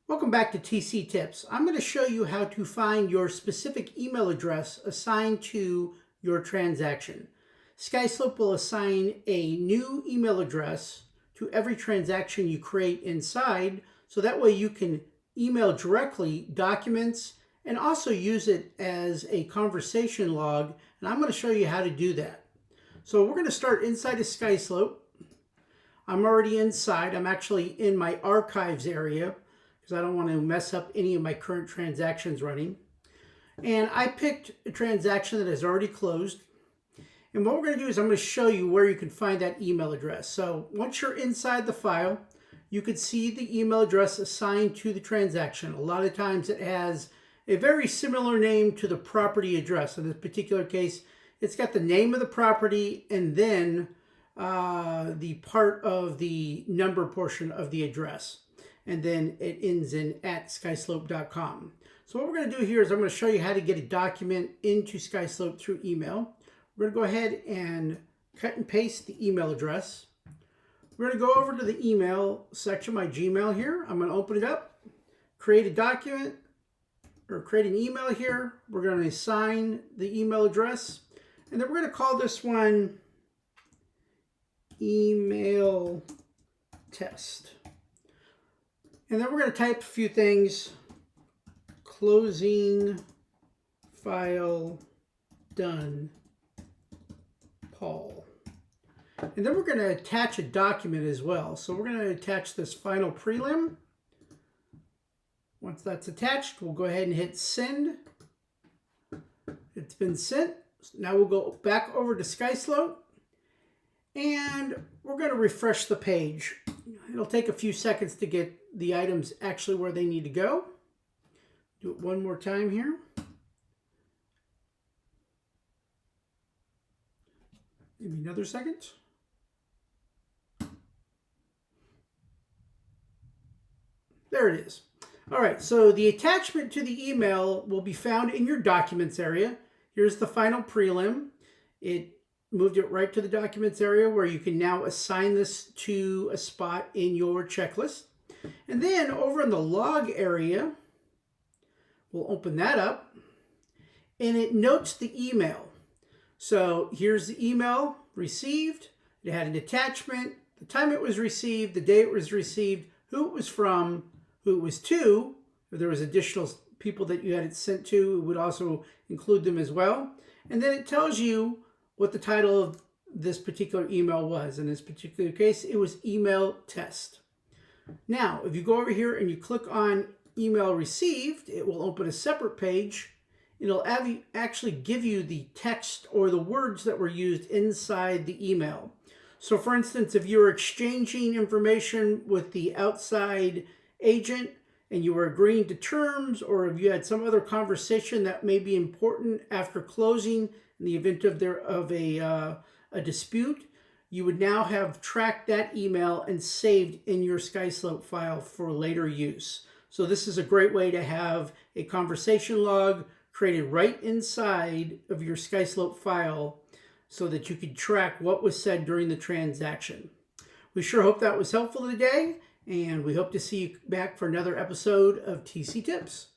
Welcome back to TC Tips. I'm going to show you how to find your specific email address assigned to your transaction. Skyslope will assign a new email address to every transaction you create inside, so that way you can email directly documents and also use it as a conversation log, and I'm going to show you how to do that. So we're going to start inside of Skyslope. I'm already inside. I'm actually in my archives area, because I don't want to mess up any of my current transactions running. And I picked a transaction that is already closed. And what we're going to do is I'm going to show you where you can find that email address. So once you're inside the file, you can see the email address assigned to the transaction. A lot of times it has a very similar name to the property address. In this particular case, it's got the name of the property and then the part of the number portion of the address. And then it ends in @skyslope.com. So what we're going to do here is I'm going to show you how to get a document into Skyslope through email. We're going to go ahead and cut and paste the email address. We're going to go over to the email section, my Gmail here. I'm going to open it up, create a document, or create an email here. We're going to assign the email address. And then we're going to call this one email test. And then we're going to type a few things. Closing file done, Paul. And then we're going to attach a document as well. So we're going to attach this final prelim. Once that's attached, we'll go ahead and hit send. It's been sent. Now we'll go back over to Skyslope. And we're going to refresh the page. It'll take a few seconds to get the items actually where they need to go. Do it one more time here. Maybe another second. There it is. All right, so the attachment to the email will be found in your documents area. Here's the final prelim. It moved it right to the documents area where you can now assign this to a spot in your checklist. And then over in the log area, we'll open that up and it notes the email. So here's the email received. It had an attachment, the time it was received, the day it was received, who it was from, who it was to. If there was additional people that you had it sent to, it would also include them as well. And then it tells you what the title of this particular email was. In this particular case, it was email test. Now, if you go over here and you click on email received, it will open a separate page. It'll actually give you the text or the words that were used inside the email. So for instance, if you're exchanging information with the outside agent and you were agreeing to terms, or if you had some other conversation that may be important after closing in the event of a dispute, you would now have tracked that email and saved in your Skyslope file for later use. So this is a great way to have a conversation log created right inside of your Skyslope file so that you could track what was said during the transaction. We sure hope that was helpful today, and we hope to see you back for another episode of TC Tips.